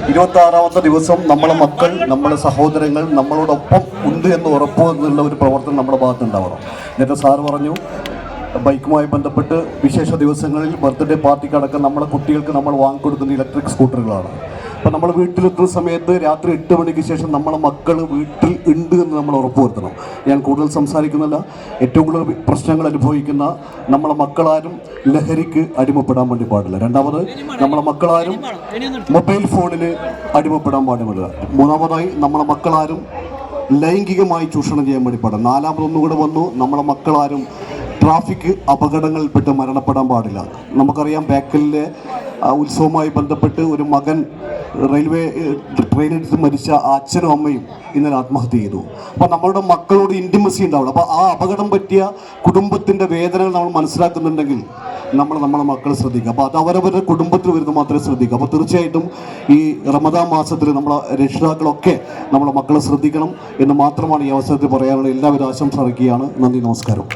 26ാമത്തെ ദിവസം നമ്മളെ മക്കൾ, നമ്മളെ സഹോദരങ്ങൾ നമ്മളോടൊപ്പം ഉണ്ട് എന്ന് ഉറപ്പുവെന്നുള്ള ഒരു പ്രവർത്തനം നമ്മുടെ ഭാഗത്തുണ്ടാവണം. നേരത്തെ സാറ് പറഞ്ഞു, ബൈക്കുമായി ബന്ധപ്പെട്ട് വിശേഷ ദിവസങ്ങളിൽ ബർത്ത്ഡേ പാർട്ടിക്കടക്കം നമ്മളെ കുട്ടികൾക്ക് നമ്മൾ വാങ്ങിക്കൊടുക്കുന്ന ഇലക്ട്രിക് സ്കൂട്ടറുകളാണ്. അപ്പോൾ നമ്മൾ വീട്ടിലെത്തുന്ന സമയത്ത് രാത്രി 8 മണിക്ക് ശേഷം നമ്മളെ മക്കൾ വീട്ടിൽ ഉണ്ട് എന്ന് നമ്മൾ ഉറപ്പുവരുത്തണം. ഞാൻ കൂടുതൽ സംസാരിക്കുന്നില്ല. ഏറ്റവും കൂടുതൽ പ്രശ്നങ്ങൾ അനുഭവിക്കുന്ന നമ്മളെ മക്കളാരും ലഹരിക്ക് അടിമപ്പെടാൻ വേണ്ടി പാടില്ല. രണ്ടാമത്, നമ്മളെ മക്കളാരും മൊബൈൽ ഫോണിന് അടിമപ്പെടാൻ പാടില്ല. മൂന്നാമതായി, നമ്മളെ മക്കളാരും ലൈംഗികമായി ചൂഷണം ചെയ്യാൻ വേണ്ടി പാടില്ല. നാലാമതൊന്നുകൂടെ വന്നു, നമ്മളെ മക്കളാരും ട്രാഫിക് അപകടങ്ങളിൽപ്പെട്ട് മരണപ്പെടാൻ പാടില്ല. നമുക്കറിയാം, ബേക്കലിലെ ഉത്സവവുമായി ബന്ധപ്പെട്ട് ഒരു മകൻ റെയിൽവേ ട്രെയിനിൽ മരിച്ച അച്ഛനും അമ്മയും ഇന്നലെ ആത്മഹത്യ ചെയ്തു. അപ്പോൾ നമ്മളുടെ മക്കളോട് ഇൻറ്റിമസി ഉണ്ടാവുള്ളൂ. അപ്പോൾ ആ അപകടം പറ്റിയ കുടുംബത്തിൻ്റെ വേദനകൾ നമ്മൾ മനസ്സിലാക്കുന്നുണ്ടെങ്കിൽ നമ്മളെ മക്കളെ ശ്രദ്ധിക്കുക. അപ്പോൾ അത് അവരവരുടെ കുടുംബത്തിൽ വരുന്ന മാത്രമേ ശ്രദ്ധിക്കുക. അപ്പോൾ തീർച്ചയായിട്ടും ഈ റമദാൻ മാസത്തിൽ നമ്മളെ രക്ഷിതാക്കളൊക്കെ നമ്മളെ മക്കളെ ശ്രദ്ധിക്കണം എന്ന് മാത്രമാണ് ഈ അവസരത്തിൽ പറയാനുള്ള. എല്ലാവരും ആശംസ അറിയിക്കുകയാണ്. നന്ദി, നമസ്കാരം.